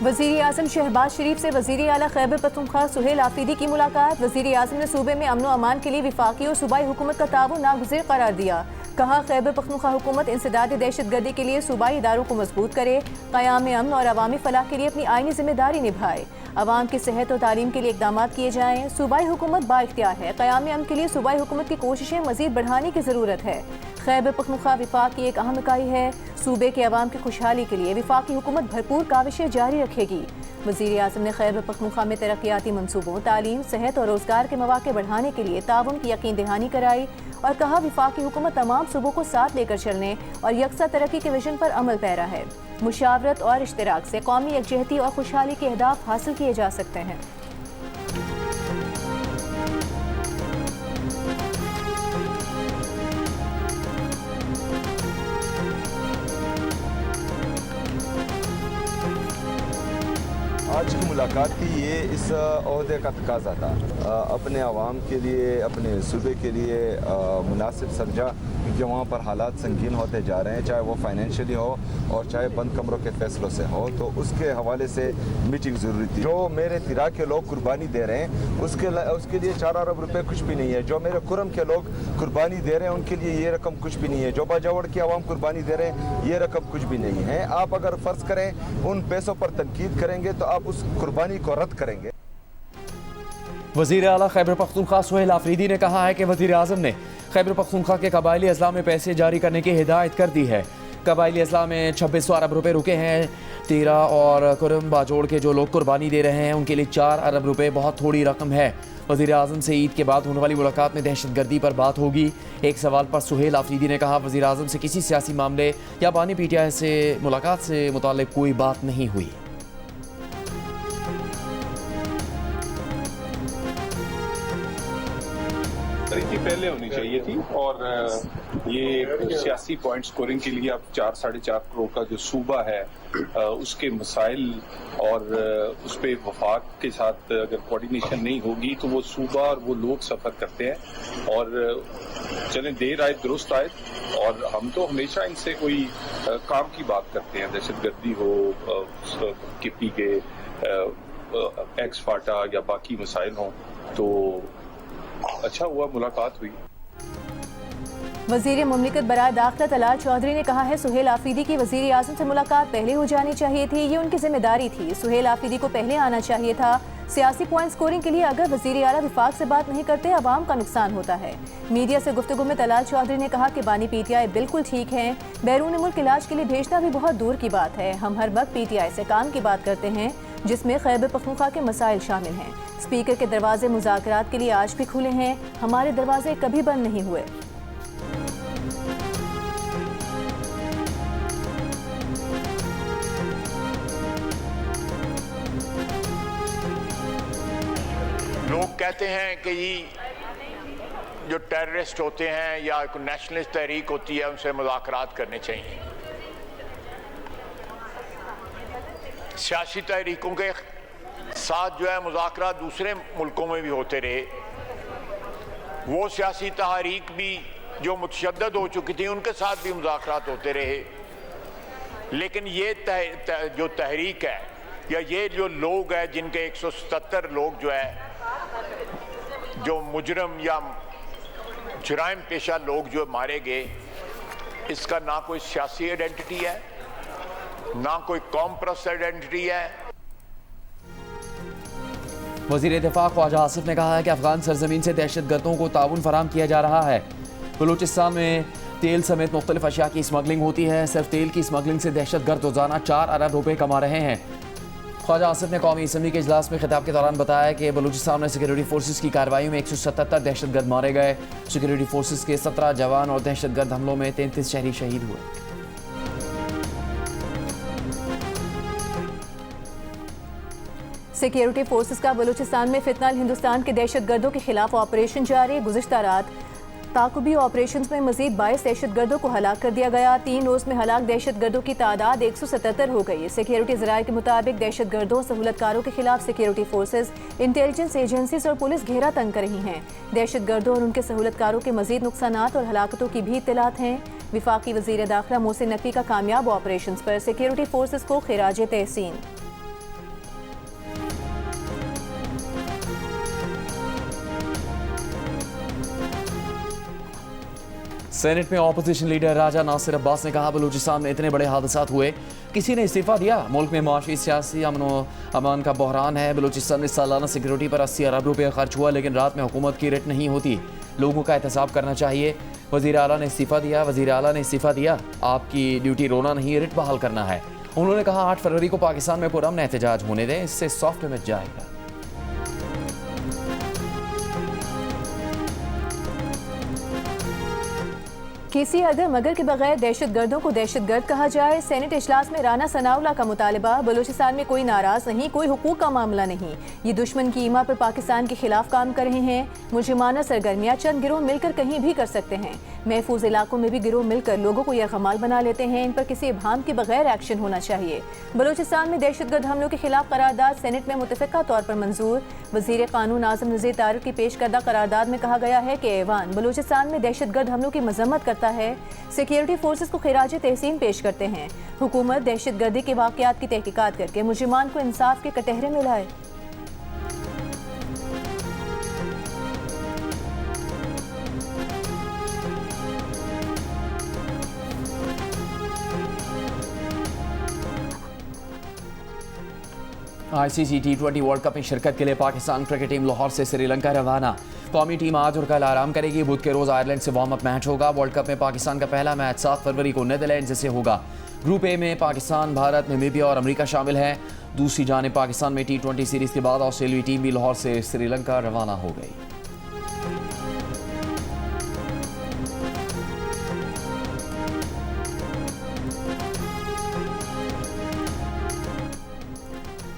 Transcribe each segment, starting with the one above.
वज़ीर आज़म शहबाज शरीफ से वज़ीर आला खैबर पख्तूनख्वा सुहेल आफरीदी की मुलाकात। वज़ीर आज़म ने सूबे में अमन व अमान के लिए वफाकी और सूबाई हुकूमत का ताउन नागुज़ीर करार दिया। कहा, खैबर पख्तूनख्वा हुकूमत इंसदाद दहशत गर्दी के लिए सूबाई इदारों को मजबूत करे, क़याम अमन और अवामी फलाह के लिए अपनी आईनी जिम्मेदारी निभाए, अवाम की सेहत और तालीम के लिए इक़दाम किए जाएँ। सूबाई हुकूमत बाइख्तियार है, क़याम अमन के लिए सूबाई हुकूमत की कोशिशें मज़ीद बढ़ाने की ज़रूरत है। खैबर पख्तूनख्वा विफाक की एक अहम इकाई है, सूबे के अवाम की खुशहाली के लिए वफाकी हुकूमत भरपूर काविशें जारी रखेगी। वज़ीर आज़म ने खैबर पख्तूनख्वा में तरक्याती मनसूबों, तालीम, सेहत और रोज़गार के मौके बढ़ाने के लिए ताउन की यकीन दहानी कराई और कहा, वफाकी हुकूमत तमाम सूबों को साथ लेकर चलने और यकसा तरक्की के विजन पर अमल पैरा है। मुशावरत और इश्तिराक से कौमी यकजहती और खुशहाली के अहदाफ हासिल किए जा सकते हैं। आज की मुलाकात थी, ये इस ओहदे का तकाजा था, अपने आवाम के लिए, अपने सूबे के लिए मुनासिब समझा, क्योंकि वहाँ पर हालात संगीन होते जा रहे हैं, चाहे वो फाइनेंशियली हो और चाहे बंद कमरों के फैसलों से हो, तो उसके हवाले से मीटिंग ज़रूरी थी। जो मेरे तिरा के लोग कुर्बानी दे रहे हैं उसके लिए 4 अरब रुपये कुछ भी नहीं है। जो मेरे कुरम के लोग कुर्बानी दे रहे हैं उनके लिए ये रकम कुछ भी नहीं है। जो बाजावड़ की आवाम कुर्बानी दे रहे हैं ये रकम कुछ भी नहीं है। आप अगर फ़र्ज़ करें उन पैसों पर तनकीद करेंगे तो आप उस कुर्बानी को रद्द करेंगे। वज़ीर आला खैबर पख्तूनख्वा सुहेल आफरीदी ने कहा है कि वज़ीर आज़म ने खैबर पख्तूनख्वा के कबायली अजला में पैसे जारी करने की हिदायत कर दी है। कबायली अजला में 2600 अरब रुपये रुके हैं। तेरा और कुरम बाजोड़ के जो लोग कुर्बानी दे रहे हैं उनके लिए 4 अरब रुपये बहुत थोड़ी रकम है। वज़ीर आज़म से ईद के बाद होने वाली मुलाकात में दहशत गर्दी पर बात होगी। एक सवाल पर सुहेल आफरीदी ने कहा, वज़ीर आज़म से किसी सियासी मामले या बानी PTI से मुलाकात से मुताल्लिक़ कोई बात नहीं हुई। पहले होनी चाहिए थी और ये सियासी पॉइंट स्कोरिंग के लिए अब 4-4.5 करोड़ का जो सूबा है उसके मसाइल और उस पर वफाक के साथ अगर कोऑर्डिनेशन नहीं होगी तो वो सूबा और वो लोग सफ़र करते हैं और चले देर आए दुरुस्त आए। और हम तो हमेशा इनसे कोई काम की बात करते हैं, दहशत गर्दी हो, किपी के एक्स फाटा या बाकी मसाइल हों, तो अच्छा हुआ मुलाकात हुई। वज़ीर मुमलिकत बराए दाखिला तलाल चौधरी ने कहा है, सुहेल आफरीदी की वज़ीर आज़म से मुलाकात पहले हो जानी चाहिए थी, ये उनकी जिम्मेदारी थी। सुहेल आफरीदी को पहले आना चाहिए था। सियासी पॉइंट स्कोरिंग के लिए अगर वज़ीर आला विफाक से बात नहीं करते अवाम का नुकसान होता है। मीडिया से गुफ्तगू में तलाल चौधरी ने कहा कि बानी PTI बिल्कुल ठीक है, बैरून मुल्क इलाज के लिए भेजना भी बहुत दूर की बात है। हम हर वक्त PTI से काम की बात करते हैं जिसमें खैबर पख्तूनख्वा के मसाइल शामिल हैं। स्पीकर के दरवाजे मुज़ाकरात के लिए आज भी खुले हैं, हमारे दरवाजे कभी बंद नहीं हुए। लोग कहते हैं कि ये जो टेररिस्ट होते हैं या कोई नेशनलिस्ट तहरीक होती है उनसे मुज़ाकरात करने चाहिए। सियासी तहरीकों के साथ जो है मुज़ाकरात दूसरे मुल्कों में भी होते रहे। वो सियासी तहरीक भी जो मुतशद्दद हो चुकी थी उनके साथ भी मुज़ाकरात होते रहे। लेकिन ये जो तहरीक है या ये जो लोग हैं जिनके 177 लोग जो है जो मुजरम या जुराइम पेशा लोग जो मारे गए, इसका ना कोई सियासी आइडेंटिटी है ना कोई कौम परस्त आइडेंटिटी है। वज़ीर दिफा ख्वाजा आसिफ ने कहा है कि अफगान सरजमीन से दहशत गर्दों को ताउन फराहम किया जा रहा है। बलूचिस्तान में तेल समेत मुख्तलिफ अशिया की स्मगलिंग होती है। सिर्फ तेल की स्मगलिंग से दहशत गर्द रोजाना 4 अरब रुपये कमा रहे हैं। ख्वाजा आसिफ ने कौमी असम्बली के इजलास में खिताब के दौरान बताया कि बलूचिस्तान में सिक्योरिटी फोर्सेस की कार्रवाई में 177 दहशत गर्द मारे गए। सिक्योरिटी फोर्सेस के 17 जवान और दहशत गर्द हमलों में 33 शहरी शहीद हुए। सिक्योरिटी फोर्सेस का बलूचिस्तान में फितनाल हिंदुस्तान के दहशत गर्दों के खिलाफ ऑपरेशन जारी। गुज़िश्ता रात ताकुबी ऑपरेशन में मजीद 22 दहशत गर्दों को हलाक कर दिया गया। 3 रोज में हलाक दहशत गर्दों की तादाद 177 हो गई। सिक्योरिटी ज़राए के मुताबिक दहशत गर्दों सहूलतकारों के खिलाफ सिक्योरिटी फोर्सेज, इंटेलिजेंस एजेंसीज और पुलिस घेरा तंग कर रही हैं। दहशत गर्दों और उनके सहूलतकारों के मजीद नुकसानात और हलाकतों की भी इत्तलात हैं। विफाकी वज़ीर दाखिला मोहसिन नकवी का कामयाब ऑपरेशन पर सिक्योरिटी फोर्सेज को खिराज तहसीन। सेनेट में ऑपोजिशन लीडर राजा नासिर अब्बास ने कहा बलूचिस्तान में इतने बड़े हादसात हुए, किसी ने इस्तीफा दिया। मुल्क में माशी सियासी अमन का बहरान है। बलूचिस्तान में सालाना सिक्योरिटी पर 80 अरब रुपये खर्च हुआ, लेकिन रात में हुकूमत की रेट नहीं होती। लोगों का एहतसाब करना चाहिए। वज़ीर आला ने इस्तीफा दिया। आपकी ड्यूटी रोना नहीं, रिट बहाल करना है। उन्होंने कहा 8 फरवरी को पाकिस्तान में पुरअमन एहतजाज होने दें, इससे सॉफ्ट इमेज जाएगा। किसी अदर मगर के बगैर दहशतगर्दों को दहशतगर्द कहा जाए। सेनेट इजलास में राना सनाउल्लाह का मुतालबा। बलूचिस्तान में कोई नाराज नहीं, कोई हुकूक का मामला नहीं। ये दुश्मन की ईमा पर पाकिस्तान के खिलाफ काम कर रहे हैं। मुजरिमाना सरगर्मियाँ चंद गिरोह मिलकर कहीं भी कर सकते हैं। महफूज इलाकों में भी गिरोह मिलकर लोगों को यरगमाल बना लेते हैं। इन पर किसी इबहाम के बगैर एक्शन होना चाहिए। बलूचिस्तान में दहशतगर्द हमलों के खिलाफ करारदाद सेनेट में मुतफ़िक़ा तौर पर मंजूर। वज़ीर क़ानून आज़म नज़ीर तारिक की पेश करदा करारदाद में कहा गया है कि ऐवान बलूचिस्तान में दहशतगर्द हमलों की मज़म्मत करता है, सिक्योरिटी फोर्सेस को खिराज तहसीन पेश करते हैं। हुकूमत दहशतगर्दी के वाक़यात की तहकीकात करके मुजरिमान को इंसाफ के कटहरे में लाए। ICC T20 वर्ल्ड कप में शिरकत के लिए पाकिस्तान क्रिकेट टीम लाहौर से श्रीलंका रवाना। कौमी टीम आज और कल आराम करेगी। बुध के रोज आयरलैंड से वार्म अप मैच होगा। वर्ल्ड कप में पाकिस्तान का पहला मैच 7 फरवरी को नीदरलैंड से होगा। ग्रुप ए में पाकिस्तान, भारत, नामीबिया और अमेरिका शामिल हैं। दूसरी जानिब पाकिस्तान में T20 सीरीज के बाद ऑस्ट्रेलियाई टीम भी लाहौर से श्रीलंका रवाना हो गई।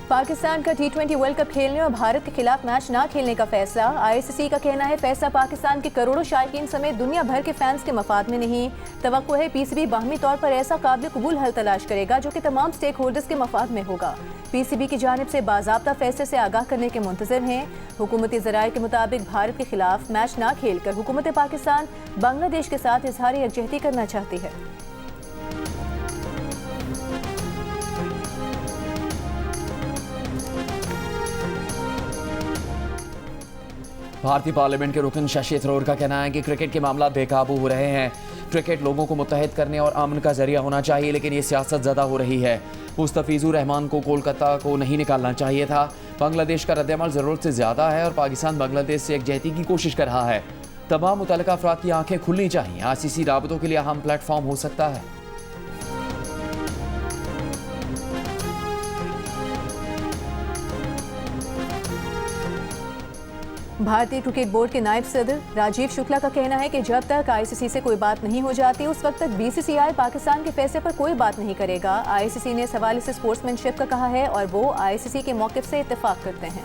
पाकिस्तान का T20 वर्ल्ड कप खेलने और भारत के खिलाफ मैच ना खेलने का फैसला। ICC का कहना है फैसला पाकिस्तान के करोड़ों शायकीन समेत दुनिया भर के फैंस के मफाद में नहीं। तवक्को है PCB बाहमी तौर पर ऐसा काबिल कबूल हल तलाश करेगा जो कि तमाम स्टेक होल्डर्स के मफाद में होगा। PCB की जानिब से बाज़ाब्ता फैसले से आगाह करने के मुंतज़िर हैं। हुकूमती ज़राए के मुताबिक भारत के खिलाफ मैच ना खेलकर हुकूमत पाकिस्तान बांग्लादेश के साथ इजहार यकजहती करना चाहती है। भारतीय पार्लियामेंट के रुकन शशि थरूर का कहना है कि क्रिकेट के मामला बेकाबू हो रहे हैं। क्रिकेट लोगों को मुत्तहिद करने और अमन का जरिया होना चाहिए, लेकिन ये सियासत ज़्यादा हो रही है। मुस्तफिजुर रहमान को कोलकाता को नहीं निकालना चाहिए था। बांग्लादेश का रद्दअमल ज़रूरत से ज़्यादा है और पाकिस्तान बांग्लादेश से एकजहती की कोशिश कर रहा है। तमाम मुतल्लिका अफराद की आंखें खुलनी चाहिए। ICC राबतों के लिए अहम प्लेटफॉर्म हो सकता है। भारतीय क्रिकेट बोर्ड के नायब सदर राजीव शुक्ला का कहना है कि जब तक ICC से कोई बात नहीं हो जाती उस वक्त तक BCCI पाकिस्तान के फैसले पर कोई बात नहीं करेगा। ICC ने इस हवाले से स्पोर्ट्समैनशिप का कहा है और वो ICC के मौक़िफ़ से इत्तेफाक करते हैं।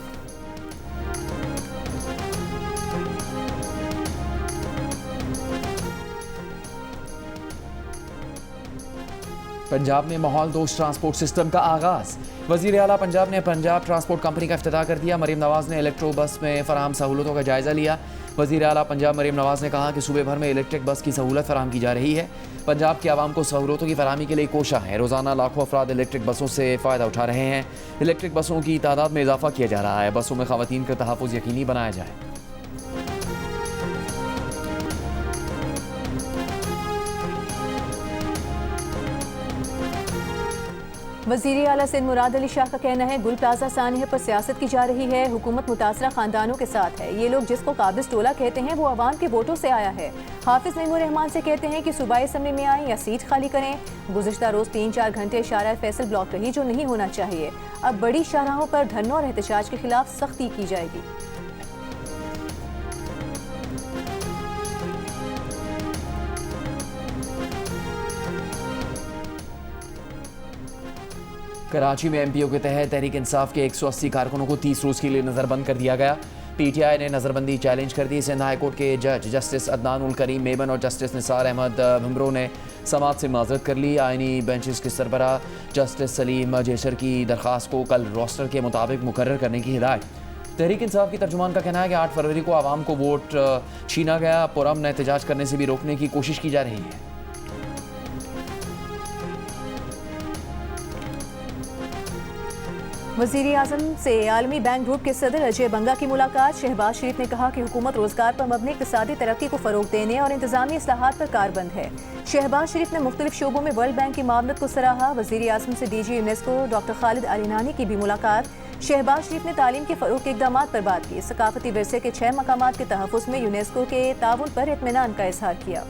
पंजाब में माहौल दोस्त ट्रांसपोर्ट सिस्टम का आगाज़। वज़ीर आला पंजाब ने पंजाब ट्रांसपोर्ट कंपनी का इफ्तिताह कर दिया। मरीम नवाज़ ने इलेक्ट्रो बस में फराहम सहूलतों का जायज़ा लिया। वज़ीर आला पंजाब मरीम नवाज़ ने कहा कि सूबे भर में इलेक्ट्रिक बस की सहूलत फराहम की जा रही है। पंजाब की आवाम को सहूलतों की फराहमी के लिए कोशा है। रोज़ाना लाखों अफराद इलेक्ट्रिक बसों से फ़ायदा उठा रहे हैं। इलेक्ट्रिक बसों की तादाद में इजाफा किया जा रहा है। बसों में ख़वातीन का तहफ़्फ़ुज़ यकीनी बनाया जाए। वज़ीर आला सिंध मुराद अली शाह का कहना है गुल प्लाजा सानिया पर सियासत की जा रही है। हुकूमत मुतासरा खानदानों के साथ है। ये लोग जिसको काबिज टोला कहते हैं वो अवाम के वोटों से आया है। हाफिज नईमुर रहमान से कहते हैं कि सूबाई असम्बली में आएँ या सीट खाली करें। गुज़िश्ता रोज़ 3-4 घंटे शाहराह फैसल ब्लॉक रही, जो नहीं होना चाहिए। अब बड़ी शाहराहों पर धरनों और एहतजाज के खिलाफ सख्ती की जाएगी। कराची में MPO के तहत तहरीक इंसाफ के 180 कारकुनों को 30 रोज़ के लिए नज़रबंद कर दिया गया। PTI ने नज़रबंदी चैलेंज कर दी। सिंध हाई कोर्ट के जज जस्टिस अदनान उल करीम मेमन और जस्टिस निसार अहमद भमरो ने समात से माजरत कर ली। आइनी बेंचेस के सरबराह जस्टिस सलीम जेसर की दरख्वास्त को कल रोस्टर के मुताबिक मुकर्रर करने की हिदायत। तहरीक इंसाफ की तर्जुमान का कहना है कि 8 फरवरी को आवाम को वोट छीना गया। पुरअमन एहतजाज करने से भी रोकने की कोशिश की जा रही है। वज़ीर आज़म से आलमी बैंक ग्रुप के सदर अजय बंगा की मुलाकात। शहबाज शरीफ ने कहा कि हुकूमत रोजगार पर मबनी इक़्तिसादी तरक्की को फ़रोग देने और इंतज़ामी इस्लाहात पर कारबंद है। शहबाज शरीफ ने मुख्तलिफ शोबों में वर्ल्ड बैंक की मामलत को सराहा। वज़ीर आज़म से DG यूनेस्को डॉक्टर खालिद अली-नानी की भी मुलाकात। शहबाज शरीफ ने तालीम के फ़रोग के इक़दामात पर बात की। सकाफती विरसे के 6 मकामात के तहफ़्फ़ुज़ में यूनेस्को के ताउन पर इत्मीनान का इज़हार किया।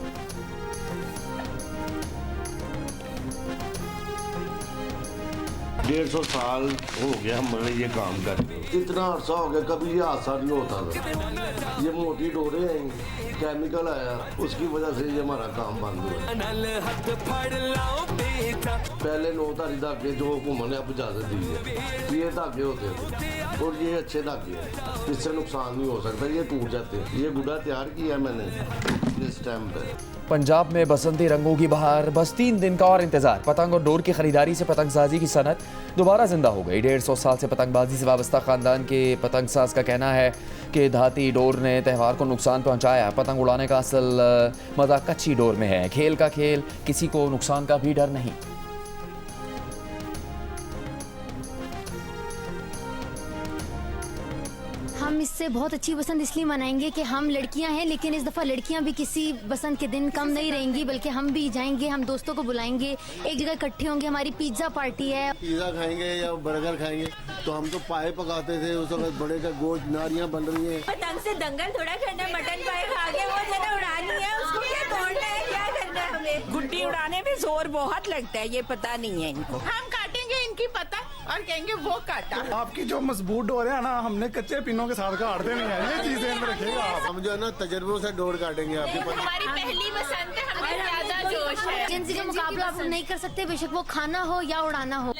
150 साल हो गया हमारे ये काम करते, इतना अर्सा हो गया, कभी ये हादसा नहीं होता था। ये मोटी डोरे हैं, केमिकल आया, उसकी वजह से ये हमारा काम बंद हुआ। पहले 9 धागे जो हुकूमत ने अब इजाजत दी है, ये धागे होते थे और ये अच्छे धागे हैं, इससे नुकसान नहीं हो सकता, ये टूट जाते हैं। ये गुड्डा तैयार किया मैंने इस टाइम पे। पंजाब में बसंती रंगों की बहार, बस 3 दिन का और इंतजार। पतंग और डोर की खरीदारी से पतंगसाजी की सनत दोबारा जिंदा हो गई। 150 साल से पतंगबाजी से वाबस्ता खानदान के पतंगसाज का कहना है कि धाती डोर ने त्यौहार को नुकसान पहुंचाया। पतंग उड़ाने का असल मजा कच्ची डोर में है। खेल का खेल, किसी को नुकसान का भी डर नहीं। हम इससे बहुत अच्छी बसंत इसलिए मनाएंगे कि हम लड़कियां हैं, लेकिन इस दफ़ा लड़कियां भी किसी बसंत के दिन कम नहीं रहेंगी, बल्कि हम भी जाएंगे, हम दोस्तों को बुलाएंगे, एक जगह इकट्ठे होंगे। हमारी पिज्ज़ा पार्टी है। पिज़्ज़ा खाएंगे या बर्गर खाएंगे, तो हम तो पाए पकाते थे उस वक्त, बड़े का गोश्त, नारियाँ बन रही हैं। पतंग से दंगल थोड़ा करना, मटन पाए खा के वो ज़रा उड़ानी है, उसको क्या तोड़ना है, क्या करना है हमें। गुड्डी उड़ाने में जोर बहुत लगता है, ये पता नहीं है इनको। हम काटेंगे इनकी पतंग और कहेंगे वो काटा। आपकी जो मजबूत डोर है ना, हमने कच्चे पिनों के साथ काटते नहीं है, ये चीजें में रखिएगा आप। हम जो है ना तजर्बों से डोर काटेंगे आपके पतंग। हमारी पहली बसंत है, हमें ज्यादा जोश है। जिनसे का मुकाबला आप नहीं कर सकते, बेशक वो खाना हो या उड़ाना हो।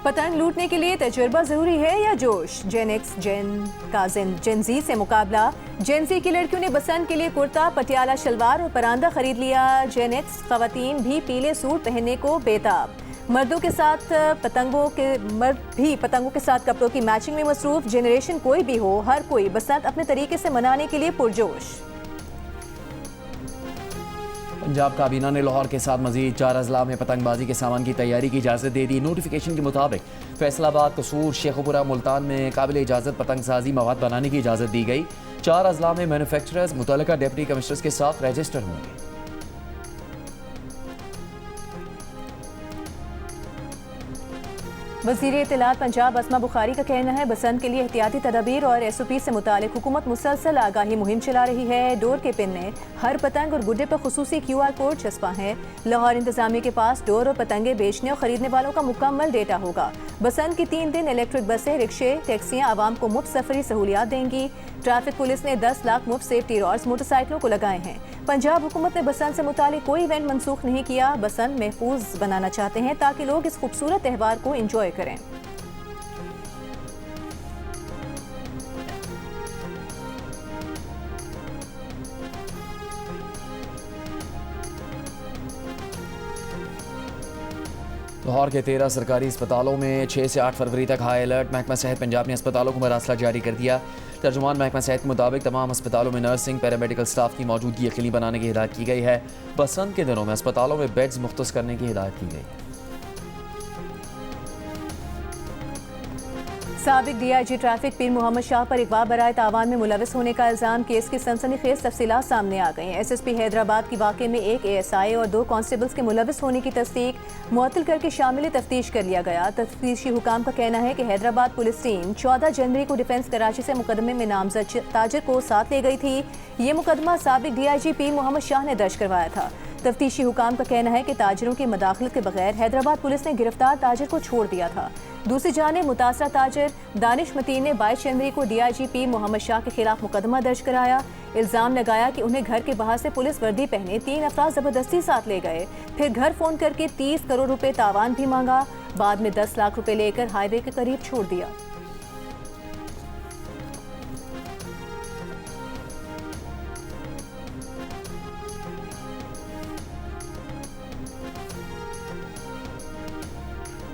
पतंग लूटने के लिए तजुर्बा जरूरी है या जोश? जेन एक्स जेन जी से मुकाबला। जेन जी की लड़कियों ने बसंत के लिए कुर्ता, पटियाला शलवार और परांदा खरीद लिया। जेन एक्स खवातीन भी पीले सूट पहनने को बेताब। मर्द भी पतंगों के साथ कपड़ों की मैचिंग में मसरूफ। जेनरेशन कोई भी हो, हर कोई बसंत अपने तरीके से मनाने के लिए पुरजोश। पंजाब काबीना ने लाहौर के साथ मजीद 4 अजला में पतंगबाजी के सामान की तैयारी की इजाज़त दे दी। नोटिफिकेशन के मुताबिक फैसलाबाद, कसूर, शेखुपुरा, मुल्तान में काबिल इजाज़त पतंगसाजी मवाद बनाने की इजाज़त दी गई। 4 अजला में मैन्युफैक्चरर्स मुतल्लिका डिप्टी कमिश्नर्स के साथ रजिस्टर होंगे। वज़ीर इत्तलात पंजाब असमा बुखारी का कहना है बसंत के लिए एहतियाती तदाबीर और SOP से मुतालिक हुकूमत मुसलसल आगाही मुहिम चला रही है। डोर के पिन में हर पतंग और गुड्डे पर खुसूसी QR कोड छपा है। लाहौर इंतजामिया के पास डोर और पतंगे बेचने और खरीदने वालों का मुकम्मल डेटा होगा। बसंत की 3 दिन इलेक्ट्रिक बसें, रिक्शे, टैक्सियाँ आवाम को मुफ्त सफरी सहूलियात देंगी। ट्रैफिक पुलिस ने 10 लाख मुफ्त सेफ्टी रॉड्स मोटरसाइकिलों को लगाए हैं। पंजाब हुकूमत ने बसंत से मुतालिक कोई इवेंट मनसूख नहीं किया। बसंत महफूज बनाना चाहते हैं ताकि लोग इस खूबसूरत त्यौहार को इंजॉय करें। लाहौर के 13 सरकारी अस्पतालों में 6 से 8 फरवरी तक हाई अलर्ट। महकमा सेहत पंजाब ने अस्पतालों को मरासला जारी कर दिया। तर्जुमान महकमा सेहत के मुताबिक तमाम अस्पतालों में नर्सिंग, पैरामेडिकल स्टाफ की मौजूदगी यकीनी बनाने की हिदायत की गई है। बसंत के दिनों में अस्पतालों में बेड्स मुख्तस करने की हिदायत की गई है। साबिक DIG ट्रैफिक पीर मोहम्मद शाह पर अगवा बराए तावान में मुलविस होने का इल्ज़ाम। केस की सनसनीखेज तफसीलात सामने आ गई हैं। SSP हैदराबाद की वाक़े में 1 ASI और 2 कांस्टेबल्स के मुलविस होने की तस्दीक मुअत्तल करके शामिल तफ्तीश कर लिया गया। तफ्तीशी हुकाम का कहना है कि हैदराबाद पुलिस टीम 14 जनवरी को डिफेंस कराची से मुकदमे में नामजद ताजिर को साथ ले गई थी। ये मुकदमा साबिक DIG पीर मोहम्मद शाह ने दर्ज करवाया था। तफ्तीशी हुकाम का कहना है कि ताजिरों की मदाखलत के बगैर हैदराबाद पुलिस ने गिरफ्तार ताजिर को छोड़ दिया था। दूसरी जानिब मुतासरा ताजिर दानिश मतीन ने 22 जनवरी को DIG पीर मोहम्मद शाह के खिलाफ मुकदमा दर्ज कराया। इल्ज़ाम लगाया कि उन्हें घर के बाहर से पुलिस वर्दी पहने 3 अफराद ज़बरदस्ती साथ ले गए, फिर घर फ़ोन करके 30 करोड़ रुपए तावान भी मांगा। बाद में 10 लाख रुपए लेकर हाईवे के करीब छोड़ दिया।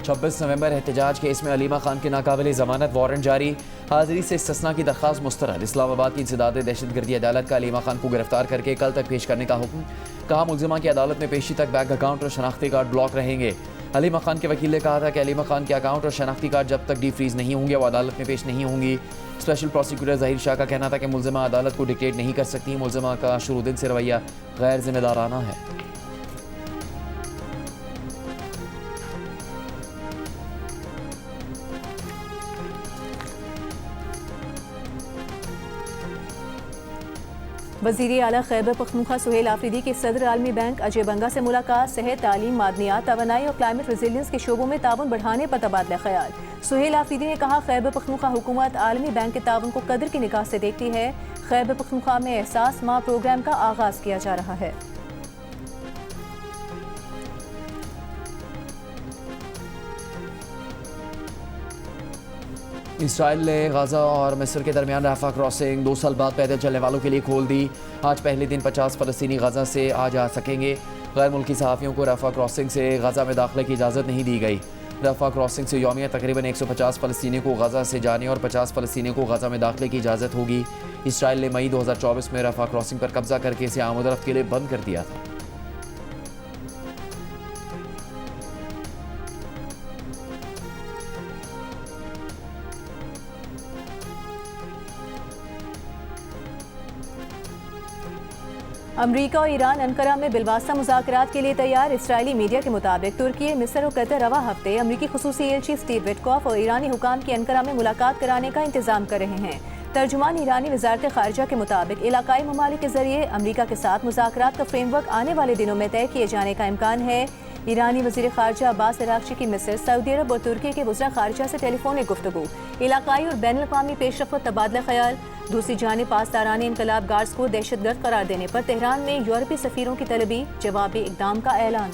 छब्बीस नवंबर एहतजाज केस में अलीमा खान के नाकाबिले ज़मानत वारंट जारी। हाजिरी से इस्तिस्ना की दरख्वास्त मुस्तरद। इस्लामाबाद की इंसदाद दहशतगर्दी अदालत का अलीमा खान को गिरफ्तार करके कल तक पेश करने का हुक्म। कहा मुलजिमा की अदालत में पेशी तक बैंक अकाउंट और शनाख्ती कार्ड ब्लॉक रहेंगे। अलीमा खान के वकील ने कहा था कि अलीमा खान के अकाउंट और शनाख्ती कार्ड जब तक डी फ्रीज नहीं होंगे वो अदालत में पेश नहीं होंगी। स्पेशल प्रोसिक्यूटर ज़हीर शाह का कहना था कि मुलजिमा अदालत को डिक्टेट नहीं कर सकती। मुलजिमा का शुरू दिन से रवैया गैर जिम्मेदाराना है। वज़ीर आला खैबर पख्तूनख्वा सुहेल आफरीदी की सदर आलमी बैंक अजय बंगा से मुलाकात। सेहत, तालीम, मादनियात, तवानाई और क्लाइमेट रेजिलियंस के शोबों में ताउन बढ़ाने पर तबादला ख्याल। सुहेल आफरीदी ने कहा खैबर पख्तूनख्वा हुकूमत आलमी बैंक के ताउन को कदर की निगाह से देखती है। खैबर पख्तूनख्वा में एहसास माह प्रोग्राम का आगाज़ किया जा रहा है। इसराइल ने गाज़ा और मिस्र के दरमियान राफा क्रॉसिंग 2 साल बाद पैदल चलने वालों के लिए खोल दी। आज पहले दिन 50 फ़लस्तीनी गाज़ा से आ जा सकेंगे। गैर मुल्की सहाफ़ियों को राफा क्रॉसिंग से गाज़ा में दाखिले की इजाज़त नहीं दी गई। राफा क्रॉसिंग से यौमिया तकरीबन 150 फ़लस्तीनियों को गाज़ा से जाने और 50 फ़लस्तीनियों को गाज़ा में दाखिले की इजाज़त होगी। इसराइल ने मई 2024 में राफा क्रॉसिंग पर कब्जा करके इसे आमद-ओ-रफ्त के लिए बंद कर दिया था। अमरीका और ईरान अंकारा में बिलवास्ता मुज़ाकरात के लिए तैयार। इसराइली मीडिया के मुताबिक तुर्की, मिस्र और कतर रवा हफ्ते अमरीकी खुसूसी एलची स्टीव विटकॉफ और ईरानी हुकाम की अंकारा में मुलाकात कराने का इंतजाम कर रहे हैं। तर्जुमान ईरानी वजारत खारजा के मुताबिक इलाकाई ममालिक के जरिए अमरीका के साथ मुज़ाकरात का फ्रेमवर्क आने वाले दिनों में तय किए जाने का इम्कान है। ईरानी वज़ीर खारजा अब्बास अराग़ची की मिस्र, सऊदी अरब और तुर्की के वज़रा खारजा से टेलीफोनिक गुफ्तगू। इलाकाई और बैनुल अक़वामी पेशरफ़्त तबादला ख्याल। दूसरी जानिब पासदारान इनकलाब गार्ड्स को दहशतगर्द करार देने पर तेहरान में यूरोपीय सफ़ीरों की तलबी। जवाबी इक़दाम का ऐलान।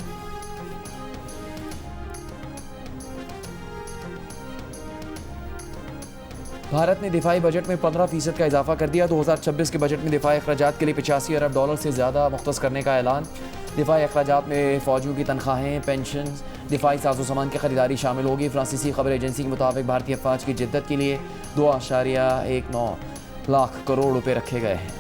भारत ने दिफाई बजट में 15% का इजाफा कर दिया। 2026 के बजट में दिफाई अखराजात के लिए $85 अरब से ज़्यादा मुख्तस करने का ऐलान। दिफाई अखराजात में फ़ौजियों की तनख्वाहें, पेंशन, दिफाई साजो सामान की खरीदारी शामिल होगी। फ्रांसीसी खबर एजेंसी के मुताबिक भारतीय अफवाज की जिद्दत के लिए 2.19 लाख करोड़ रुपए रखे गए हैं।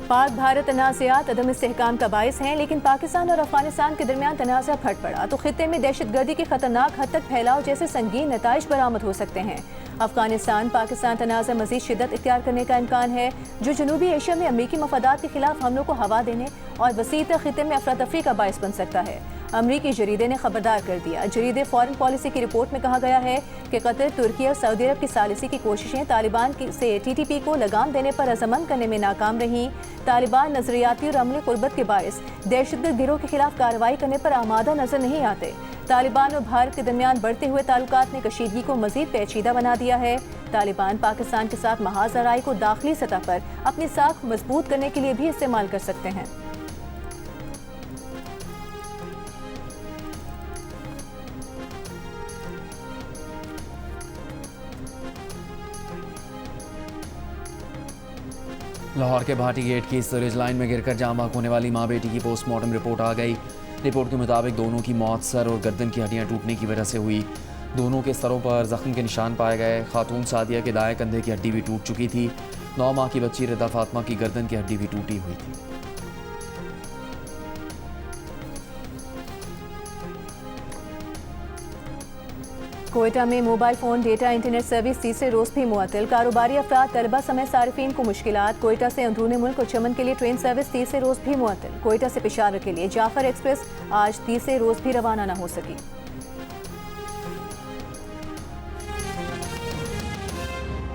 पाक भारत तनाज़ात अदम इस्तेहकाम का बायस हैं, लेकिन पाकिस्तान और अफगानिस्तान के दरमियान तनाज़ा फट पड़ा तो खित्ते में दहशतगर्दी के खतरनाक हद तक फैलाव जैसे संगीन नताइज बरामद हो सकते हैं। अफगानिस्तान पाकिस्तान तनाज़ा मज़ीद शिद्दत इख्तियार करने का इम्कान है, जो जनूबी एशिया में अमरीकी मफादात के खिलाफ हमलों को हवा देने और वसीत खित्ते में अफरा तफरी का बायस बन सकता है। अमरीकी जरीदे ने खबरदार कर दिया। जरीदे फॉरेन पॉलिसी की रिपोर्ट में कहा गया है कि कतर, तुर्की और सऊदी अरब की सालिसी की कोशिशें तालिबान से TTP को लगाम देने पर रजामंद करने में नाकाम रहीं। तालिबान नजरियाती और अमली कुर्बत के बायस दहशतगर्द गिरोह के खिलाफ कार्रवाई करने पर आमादा नजर नहीं आते। तालिबान और भारत के दरमियान बढ़ते हुए ताल्लुकात ने कशीदगी को मजीद पेचीदा बना दिया है। तालिबान पाकिस्तान के साथ महाज लड़ाई को दाखिली सतह पर अपनी साख मजबूत करने के लिए भी इस्तेमाल कर सकते हैं। लाहौर के भाटी गेट की स्टोरेज लाइन में गिरकर जान बाक होने वाली माँ बेटी की पोस्टमार्टम रिपोर्ट आ गई। रिपोर्ट के मुताबिक दोनों की मौत सर और गर्दन की हड्डियां टूटने की वजह से हुई। दोनों के सरों पर जख्म के निशान पाए गए। खातून सादिया के दाएं कंधे की हड्डी भी टूट चुकी थी। 9 माह की बच्ची रिदा फातिमा की गर्दन की हड्डी भी टूटी हुई थी। कोयटा में mobile phone, data, internet service तीसरे रोज़ भी मुअत्तल। कारोबारी अफराद, तलबा समेत सारिफीन को मुश्किलात। कोयटा से अंदरूनी मुल्क और चमन के लिए ट्रेन सर्विस तीसरे रोज़ भी मुअत्तल। कोयटा से पेशावर के लिए जाफर एक्सप्रेस आज तीसरे रोज़ भी रवाना न हो सकी।